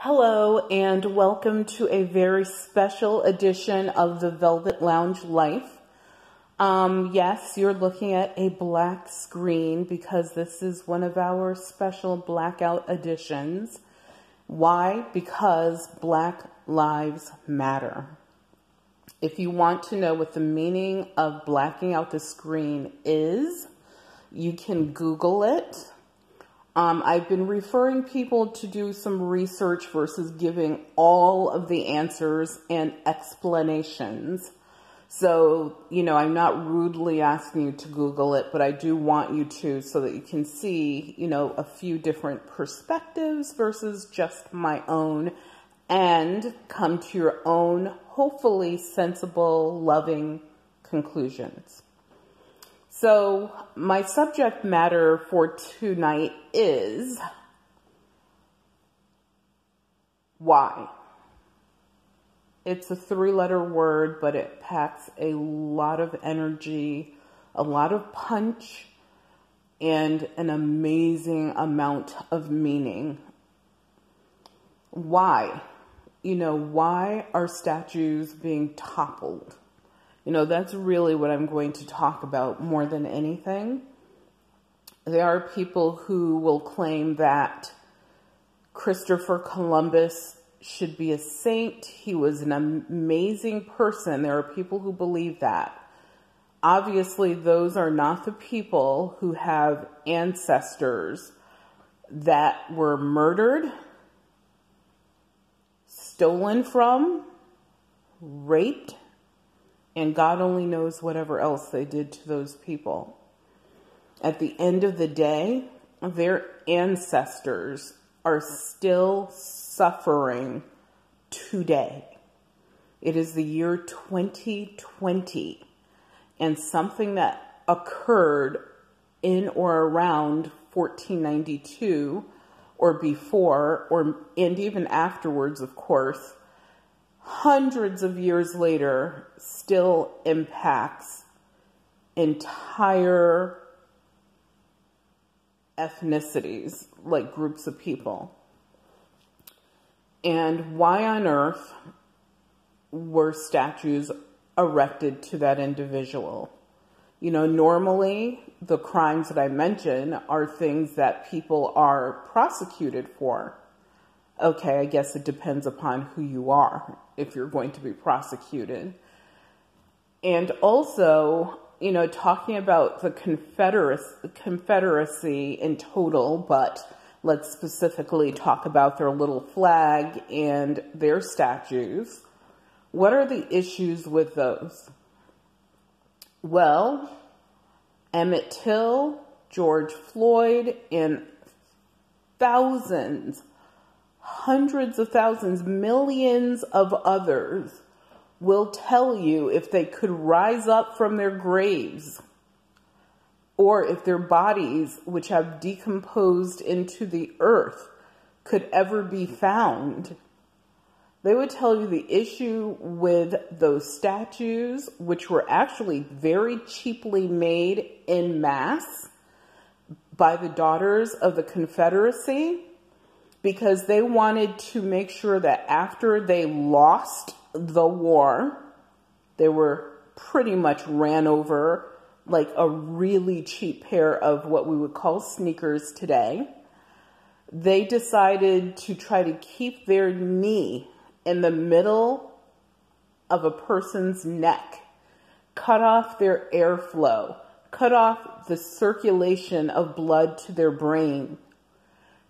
Hello and welcome to a very special edition of the Velvet Lounge Life. Yes, you're looking at a black screen because this is one of our special blackout editions. Why? Because Black Lives Matter. If you want to know what the meaning of blacking out the screen is, you can Google it. I've been referring people to do some research versus giving all of the answers and explanations. So, I'm not rudely asking you to Google it, but I do want you to so that you can see, a few different perspectives versus just my own and come to your own, hopefully sensible, loving conclusions. So my subject matter for tonight is why. It's a 3-letter word, but it packs a lot of energy, a lot of punch, and an amazing amount of meaning. Why? Why are statues being toppled? That's really what I'm going to talk about more than anything. There are people who will claim that Christopher Columbus should be a saint. He was an amazing person. There are people who believe that. Obviously, those are not the people who have ancestors that were murdered, stolen from, raped, and God only knows whatever else they did to those people. At the end of the day, their ancestors are still suffering today. It is the year 2020, and something that occurred in or around 1492 or before, and even afterwards, of course, hundreds of years later, still impacts entire ethnicities, like groups of people. And why on earth were statues erected to that individual? Normally the crimes that I mention are things that people are prosecuted for. Okay, I guess it depends upon who you are if you're going to be prosecuted. And also, talking about the Confederacy in total, but let's specifically talk about their little flag and their statues. What are the issues with those? Well, Emmett Till, George Floyd, and hundreds of thousands, millions of others will tell you if they could rise up from their graves or if their bodies, which have decomposed into the earth, could ever be found. They would tell you the issue with those statues, which were actually very cheaply made en masse by the daughters of the Confederacy, because they wanted to make sure that after they lost the war, they were pretty much ran over like a really cheap pair of what we would call sneakers today. They decided to try to keep their knee in the middle of a person's neck, cut off their airflow, cut off the circulation of blood to their brain,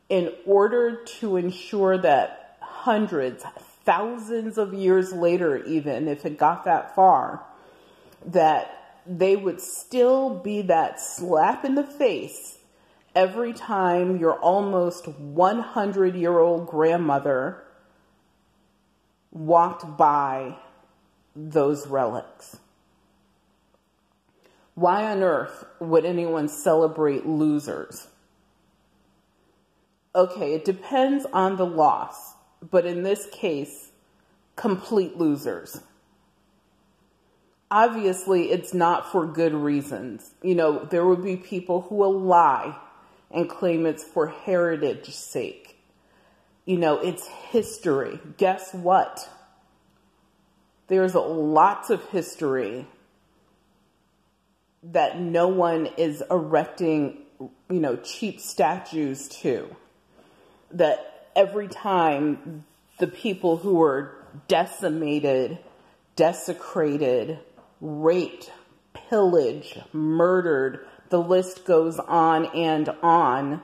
in order to ensure that hundreds, thousands of years later, even if it got that far, that they would still be that slap in the face every time your almost 100-year-old grandmother walked by those relics. Why on earth would anyone celebrate losers? Okay, it depends on the loss, but in this case, complete losers. Obviously, it's not for good reasons. There would be people who will lie and claim it's for heritage sake. it's history. Guess what? There's lots of history that no one is erecting, cheap statues to. That every time the people who were decimated, desecrated, raped, pillaged, murdered, the list goes on and on.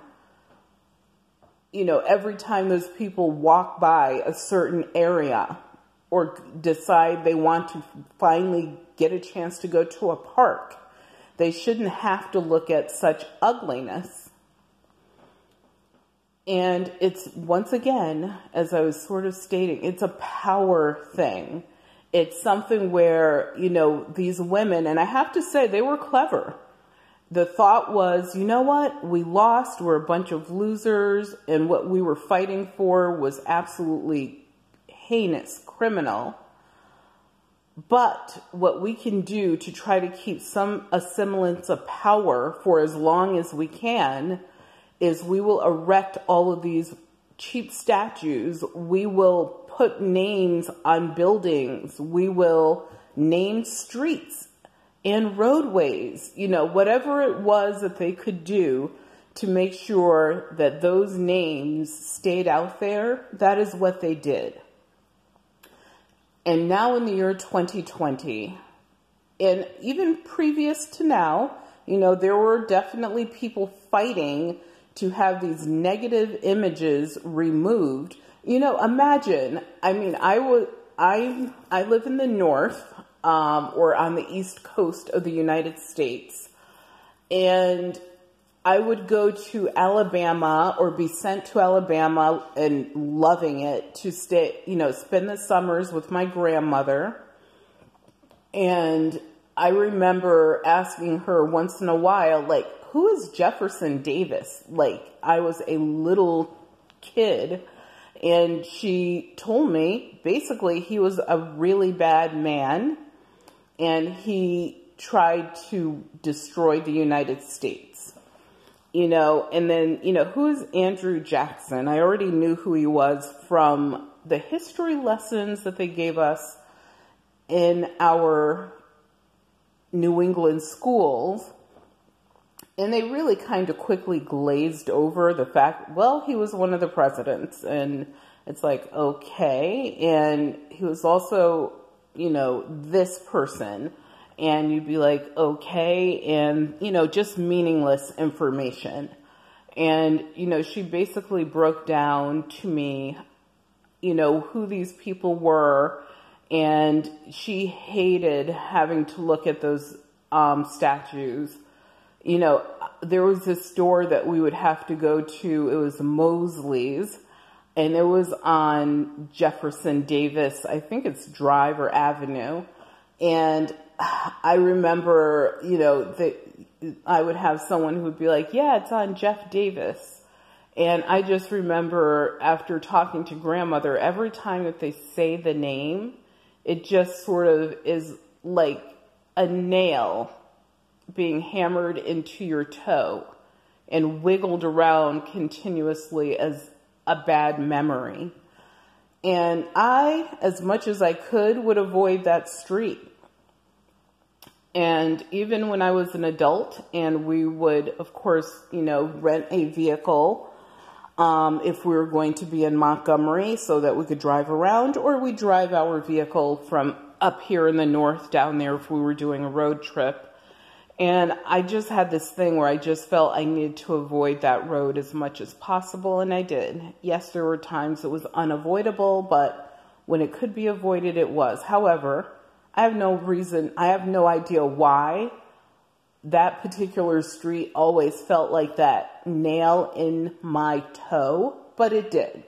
Every time those people walk by a certain area or decide they want to finally get a chance to go to a park, they shouldn't have to look at such ugliness. And it's, once again, as I was sort of stating, it's a power thing. It's something where, these women, and I have to say they were clever. The thought was, you know what? We lost. We're a bunch of losers. And what we were fighting for was absolutely heinous, criminal. But what we can do to try to keep a semblance of power for as long as we can is we will erect all of these cheap statues. We will put names on buildings. We will name streets and roadways. Whatever it was that they could do to make sure that those names stayed out there, that is what they did. And now in the year 2020, and even previous to now, there were definitely people fighting to have these negative images removed. Imagine, I live in the north, or on the east coast of the United States, and I would go to Alabama or be sent to Alabama and loving it to stay, spend the summers with my grandmother. And I remember asking her once in a while, who is Jefferson Davis? I was a little kid, and she told me basically he was a really bad man and he tried to destroy the United States. And then, who is Andrew Jackson? I already knew who he was from the history lessons that they gave us in our New England schools. And they really kind of quickly glazed over the fact, well, he was one of the presidents. And it's like, okay. And he was also, this person. And you'd be like, okay, and, just meaningless information. And, she basically broke down to me, who these people were. And she hated having to look at those statues. There was this store that we would have to go to. It was Mosley's. And it was on Jefferson Davis. I think it's Drive or Avenue. And I remember, that I would have someone who would be like, yeah, it's on Jeff Davis. And I just remember after talking to grandmother, every time that they say the name, it just sort of is like a nail being hammered into your toe and wiggled around continuously as a bad memory. And I, as much as I could, would avoid that street. And even when I was an adult and we would, of course, rent a vehicle if we were going to be in Montgomery so that we could drive around, or we drive our vehicle from up here in the north down there if we were doing a road trip. And I just had this thing where I just felt I needed to avoid that road as much as possible, and I did. Yes, there were times it was unavoidable, but when it could be avoided, it was. However, I have no idea why that particular street always felt like that nail in my toe, but it did.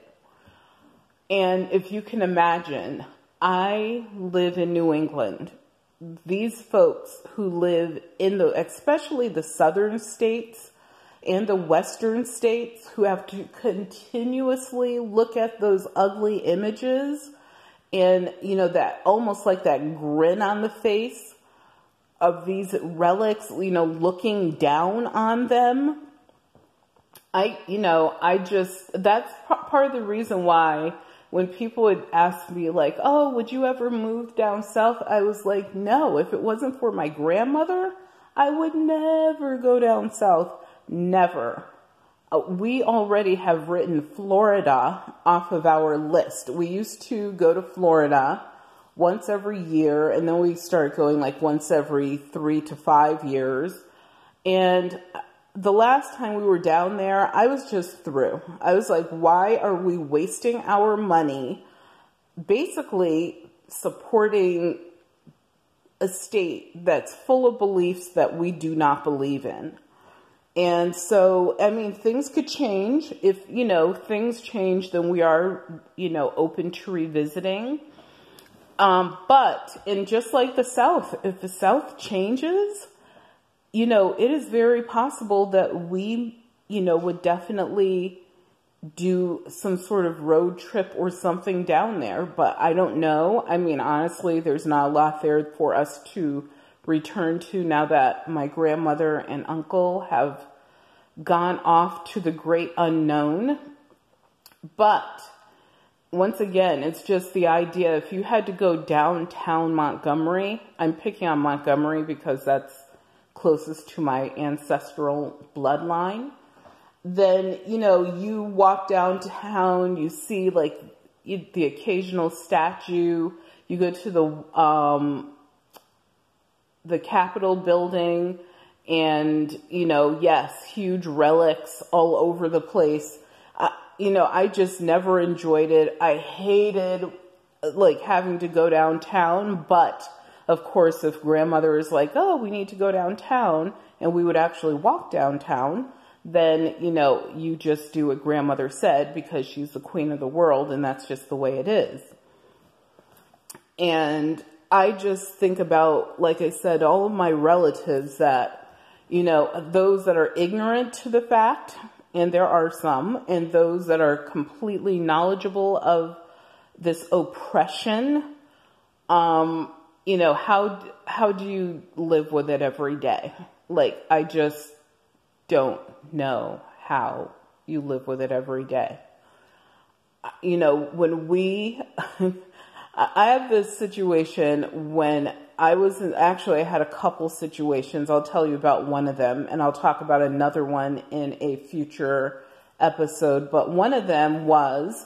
And if you can imagine, I live in New England. These folks who live in especially the southern states and the western states, who have to continuously look at those ugly images and, that almost like that grin on the face of these relics, looking down on them. that's part of the reason why when people would ask me like, oh, would you ever move down south? I was like, no, if it wasn't for my grandmother, I would never go down south. Never. We already have written Florida off of our list. We used to go to Florida once every year, and then we started going like once every 3 to 5 years. And the last time we were down there, I was just through. I was like, why are we wasting our money basically supporting a state that's full of beliefs that we do not believe in? And so, I mean, things could change. If, things change, then we are, open to revisiting. And just like the South, if the South changes, it is very possible that we, would definitely do some sort of road trip or something down there. But I don't know. I mean, honestly, there's not a lot there for us to return to now that my grandmother and uncle have gone off to the great unknown. But once again, it's just the idea, if you had to go downtown Montgomery, I'm picking on Montgomery because that's closest to my ancestral bloodline, then, you walk downtown, you see like the occasional statue, you go to the Capitol building, and, yes, huge relics all over the place. I just never enjoyed it. I hated like having to go downtown, but of course, if grandmother is like, oh, we need to go downtown, and we would actually walk downtown, then, you just do what grandmother said because she's the queen of the world, and that's just the way it is. And I just think about, like I said, all of my relatives that, those that are ignorant to the fact, and there are some, and those that are completely knowledgeable of this oppression. How do you live with it every day? Like, I just don't know how you live with it every day. I have this situation when I had a couple situations. I'll tell you about one of them, and I'll talk about another one in a future episode. But one of them was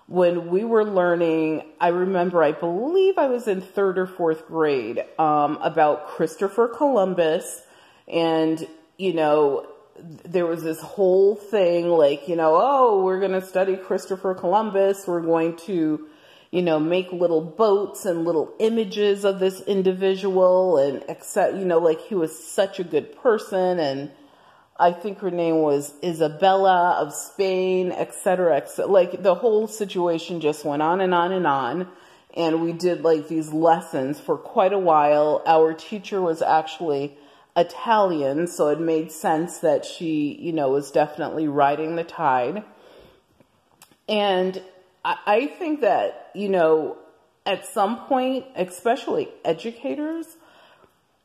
when we were learning, I believe I was in 3rd or 4th grade, about Christopher Columbus. And, there was this whole thing like, oh, we're going to study Christopher Columbus. We're going to, make little boats and little images of this individual, and like he was such a good person. And I think her name was Isabella of Spain, etc. Like the whole situation just went on and on and on. And we did like these lessons for quite a while. Our teacher was actually Italian, so it made sense that she, was definitely riding the tide. And I think that, at some point, especially educators,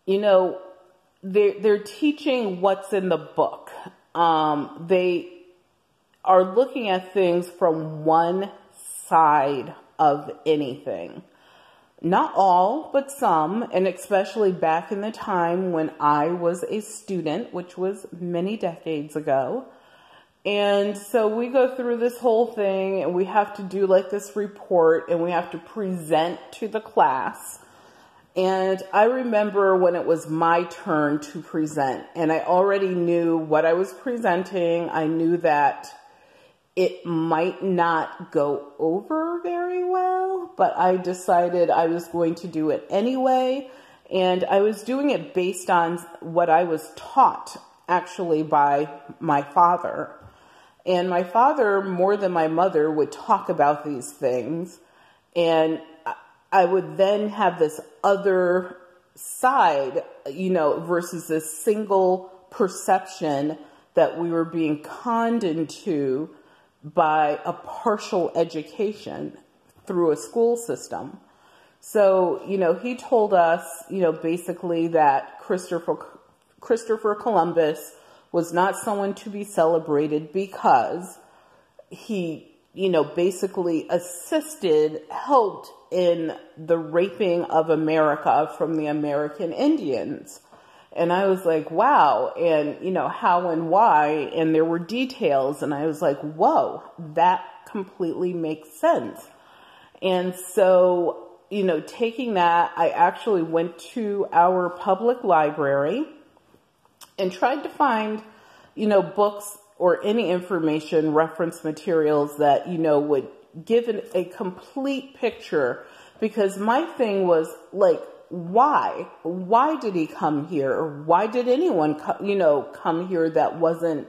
they're teaching what's in the book. They are looking at things from one side of anything. Not all, but some, and especially back in the time when I was a student, which was many decades ago. And so we go through this whole thing, and we have to do like this report, and we have to present to the class. And I remember when it was my turn to present, and I already knew what I was presenting. I knew that it might not go over very well, but I decided I was going to do it anyway. And I was doing it based on what I was taught actually by my father. And my father, more than my mother, would talk about these things. And I would then have this other side, versus this single perception that we were being conned into by a partial education through a school system. So, he told us, basically that Christopher Columbus was not someone to be celebrated because he, basically helped in the raping of America from the American Indians. And I was like, wow. And, how and why. And there were details. And I was like, whoa, that completely makes sense. And so, taking that, I actually went to our public library and tried to find, books or any information, reference materials that, would give a complete picture. Because my thing was like, why? Why did he come here? Why did anyone, come here that wasn't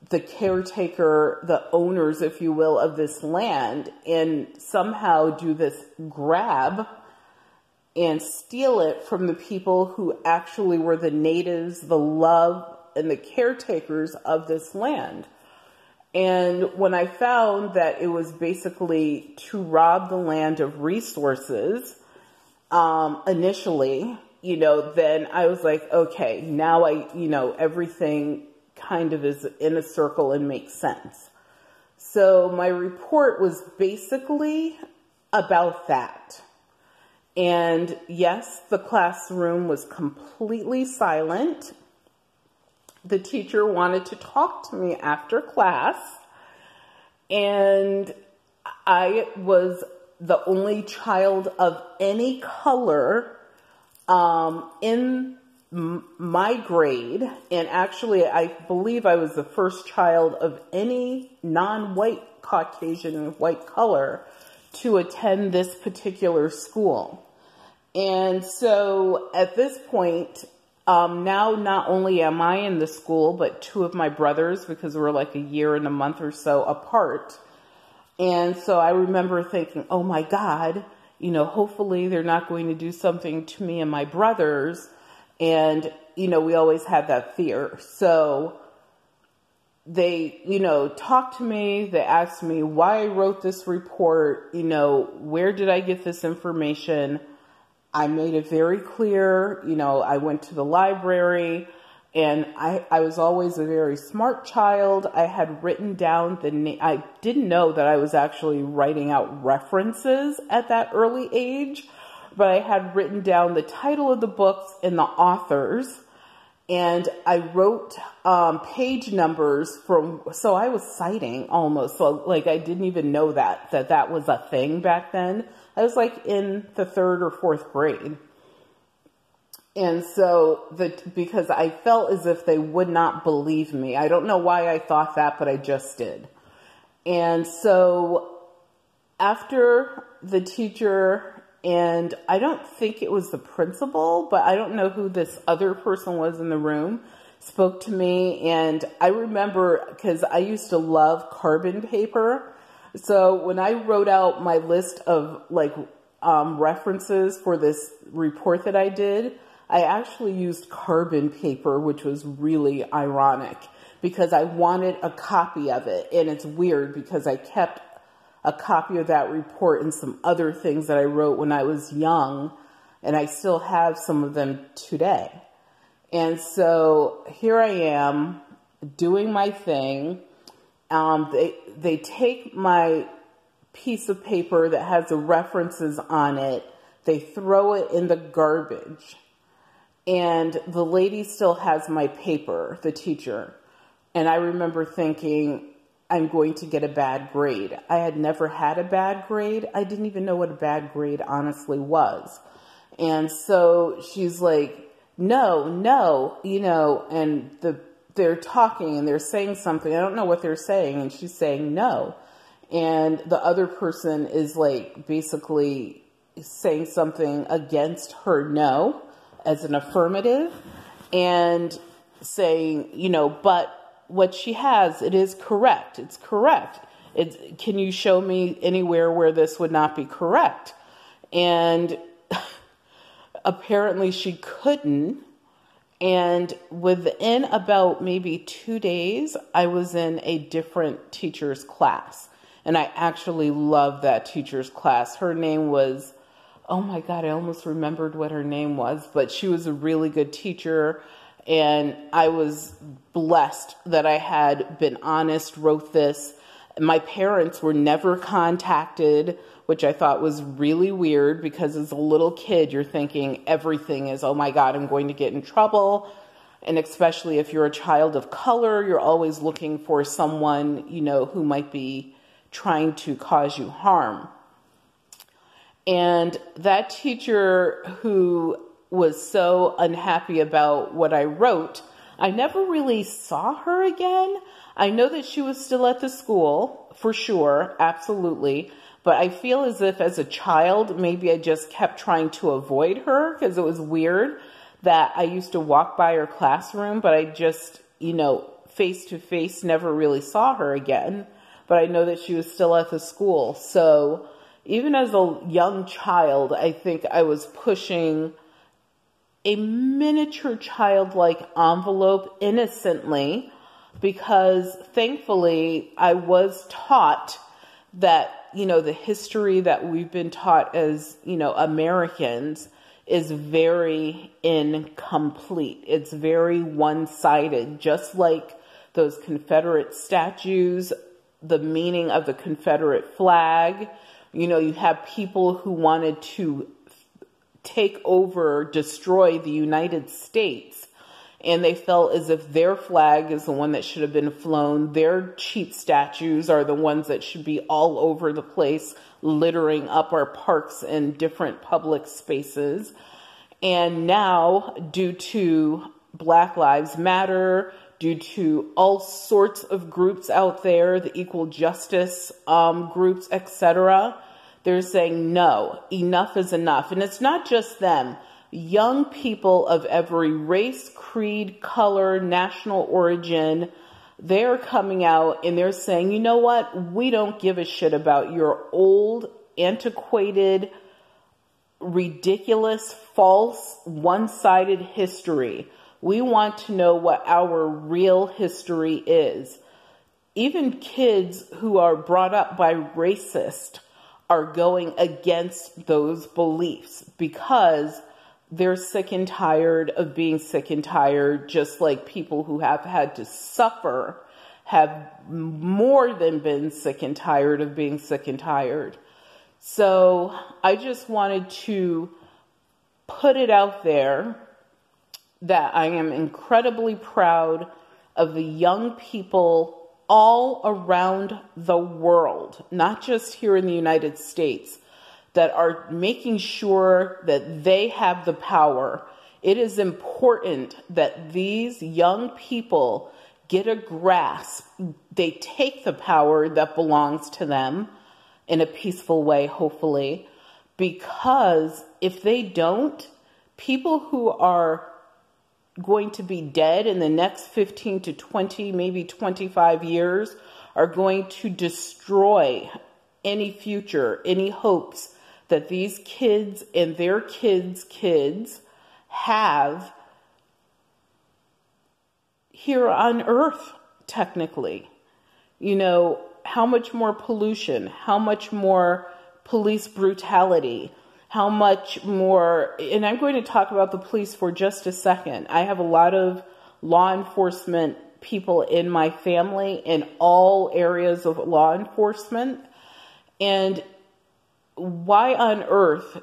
the caretaker, the owners, if you will, of this land, and somehow do this grab and steal it from the people who actually were the natives, the love, and the caretakers of this land? And when I found that it was basically to rob the land of resources, initially, then I was like, okay, now everything kind of is in a circle and makes sense. So my report was basically about that. And yes, the classroom was completely silent. The teacher wanted to talk to me after class, and I was the only child of any color in my grade, and actually I believe I was the first child of any non-white Caucasian white color to attend this particular school. And so at this point, now not only am I in the school, but two of my brothers, because we're like a year and a month or so apart. And so I remember thinking, oh my God, hopefully they're not going to do something to me and my brothers. And, we always had that fear. So they, talked to me. They asked me why I wrote this report. Where did I get this information? I made it very clear. I went to the library, and I was always a very smart child. I had written down I didn't know that I was actually writing out references at that early age, but I had written down the title of the books and the authors, and I wrote page numbers so I was citing almost, so like I didn't even know that was a thing back then. I was like in the 3rd or 4th grade. And so because I felt as if they would not believe me. I don't know why I thought that, but I just did. And so after the teacher, and I don't think it was the principal, but I don't know who this other person was in the room, spoke to me. And I remember, because I used to love carbon paper. So when I wrote out my list of references for this report that I did, I actually used carbon paper, which was really ironic because I wanted a copy of it. And it's weird because I kept a copy of that report and some other things that I wrote when I was young, and I still have some of them today. And so here I am doing my thing. They take my piece of paper that has the references on it, they throw it in the garbage. And the lady still has my paper, the teacher. And I remember thinking, I'm going to get a bad grade. I had never had a bad grade. I didn't even know what a bad grade honestly was. And so she's like, no, and they're talking and they're saying something. I don't know what they're saying. And she's saying no. And the other person is basically saying something against her no as an affirmative, and saying, but what she has, it is correct. It's correct. Can you show me anywhere where this would not be correct? And apparently she couldn't. And within about maybe 2 days, I was in a different teacher's class. And I actually loved that teacher's class. Her name was, oh my God, I almost remembered what her name was, but she was a really good teacher. And I was blessed that I had been honest, wrote this. My parents were never contacted, which I thought was really weird because as a little kid, you're thinking everything is, oh my God, I'm going to get in trouble. And especially if you're a child of color, you're always looking for someone, you know, who might be trying to cause you harm. And that teacher who was so unhappy about what I wrote, I never really saw her again. I know that she was still at the school, for sure, absolutely. But I feel as if as a child, maybe I just kept trying to avoid her because it was weird that I used to walk by her classroom, but I just, you know, face to face never really saw her again. But I know that she was still at the school. So even as a young child, I think I was pushing a miniature childlike envelope innocently because thankfully I was taught that, you know, the history that we've been taught as, you know, Americans is very incomplete. It's very one-sided, just like those Confederate statues, the meaning of the Confederate flag. You know, you have people who wanted to take over, destroy the United States, and they felt as if their flag is the one that should have been flown. Their cheap statues are the ones that should be all over the place, littering up our parks and different public spaces. And now, due to Black Lives Matter, due to all sorts of groups out there, the equal justice groups, etc., they're saying, no, enough is enough. And it's not just them. Young people of every race, creed, color, national origin, they're coming out and they're saying, you know what? We don't give a shit about your old, antiquated, ridiculous, false, one-sided history. We want to know what our real history is. Even kids who are brought up by racists are going against those beliefs because they're sick and tired of being sick and tired, just like people who have had to suffer have more than been sick and tired of being sick and tired. So I just wanted to put it out there that I am incredibly proud of the young people all around the world, not just here in the United States, that are making sure that they have the power. It is important that these young people get a grasp. They take the power that belongs to them in a peaceful way, hopefully, because if they don't, people who are going to be dead in the next 15 to 20, maybe 25 years are going to destroy any future, any hopes that these kids and their kids have here on Earth, technically. You know, how much more pollution, how much more police brutality, how much more, and I'm going to talk about the police for just a second. I have a lot of law enforcement people in my family in all areas of law enforcement. And why on earth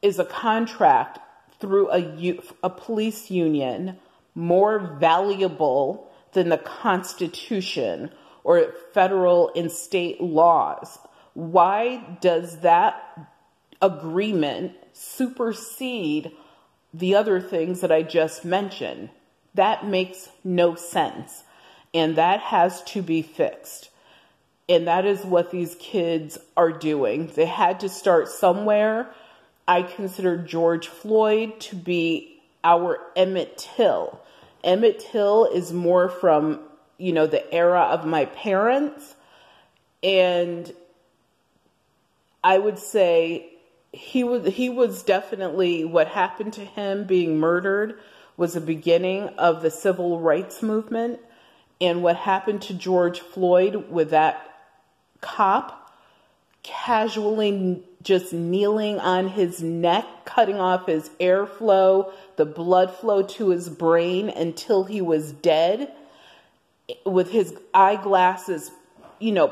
is a contract through a police union more valuable than the Constitution or federal and state laws? Why does that agreement supersede the other things that I just mentioned? That makes no sense. And that has to be fixed. And that is what these kids are doing. They had to start somewhere. I consider George Floyd to be our Emmett Till. Emmett Till is more from, you know, the era of my parents. And I would say he was definitely, what happened to him being murdered was the beginning of the civil rights movement. And what happened to George Floyd with that cop casually just kneeling on his neck, cutting off his airflow, the blood flow to his brain until he was dead, with his eyeglasses,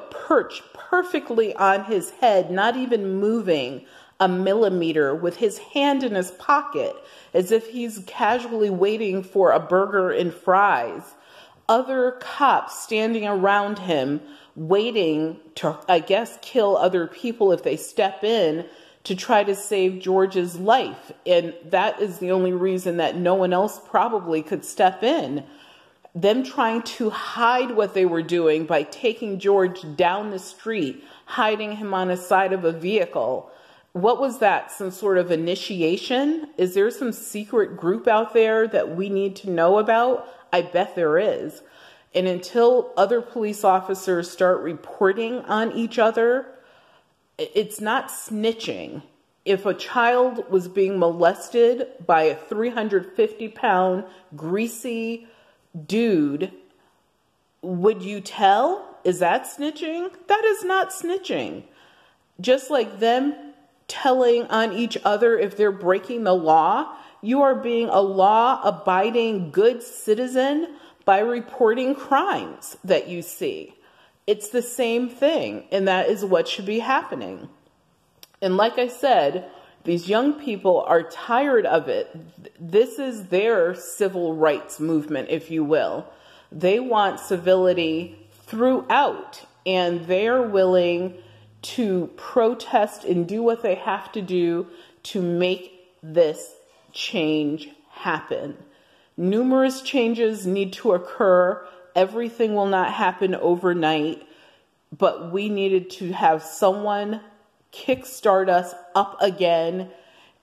perched perfectly on his head, not even moving a millimeter, with his hand in his pocket, as if he's casually waiting for a burger and fries. Other cops standing around him, waiting to, I guess, kill other people if they step in to try to save George's life. And that is the only reason that no one else probably could step in. Them trying to hide what they were doing by taking George down the street, hiding him on the side of a vehicle. What was that? Some sort of initiation? Is there some secret group out there that we need to know about? I bet there is. And until other police officers start reporting on each other, it's not snitching. If a child was being molested by a 350-pound greasy dude, would you tell? Is that snitching? That is not snitching. Just like them telling on each other if they're breaking the law, you are being a law-abiding good citizen by reporting crimes that you see. It's the same thing, and that is what should be happening. And like I said, these young people are tired of it. This is their civil rights movement, if you will. They want civility throughout, and they're willing to protest and do what they have to do to make this change happen. Numerous changes need to occur. Everything will not happen overnight, but we needed to have someone kickstart us up again.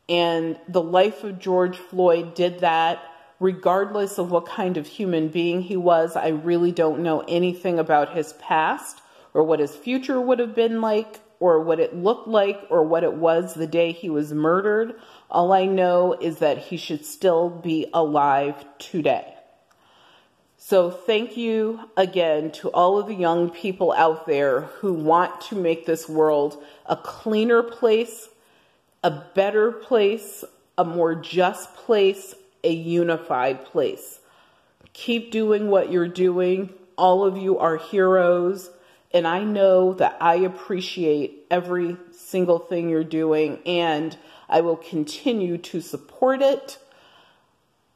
And the life of George Floyd did that, regardless of what kind of human being he was. I really don't know anything about his past or what his future would have been like or what it looked like or what it was the day he was murdered. All I know is that he should still be alive today. So thank you again to all of the young people out there who want to make this world a cleaner place, a better place, a more just place, a unified place. Keep doing what you're doing. All of you are heroes. And I know that I appreciate every single thing you're doing, and I will continue to support it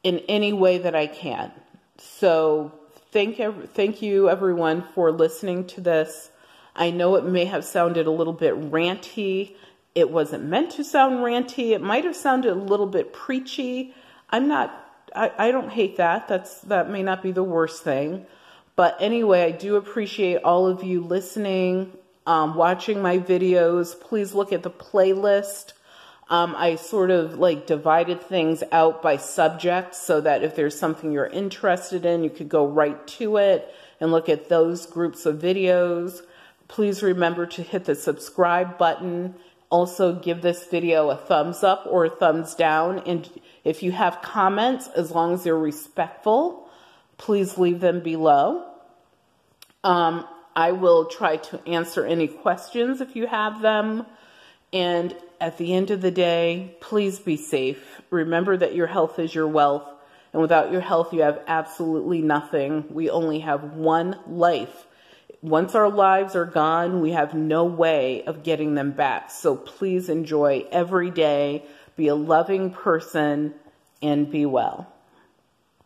in any way that I can. So thank you everyone for listening to this. I know it may have sounded a little bit ranty. It wasn't meant to sound ranty. It might have sounded a little bit preachy. I don't hate that. That may not be the worst thing. But anyway, I do appreciate all of you listening, watching my videos. Please look at the playlist. I sort of divided things out by subject so that if there's something you're interested in, you could go right to it and look at those groups of videos. Please remember to hit the subscribe button. Also, give this video a thumbs up or a thumbs down. And if you have comments, as long as they're respectful, please leave them below. I will try to answer any questions if you have them. And at the end of the day, please be safe. Remember that your health is your wealth. And without your health, you have absolutely nothing. We only have one life. Once our lives are gone, we have no way of getting them back. So please enjoy every day. Be a loving person and be well.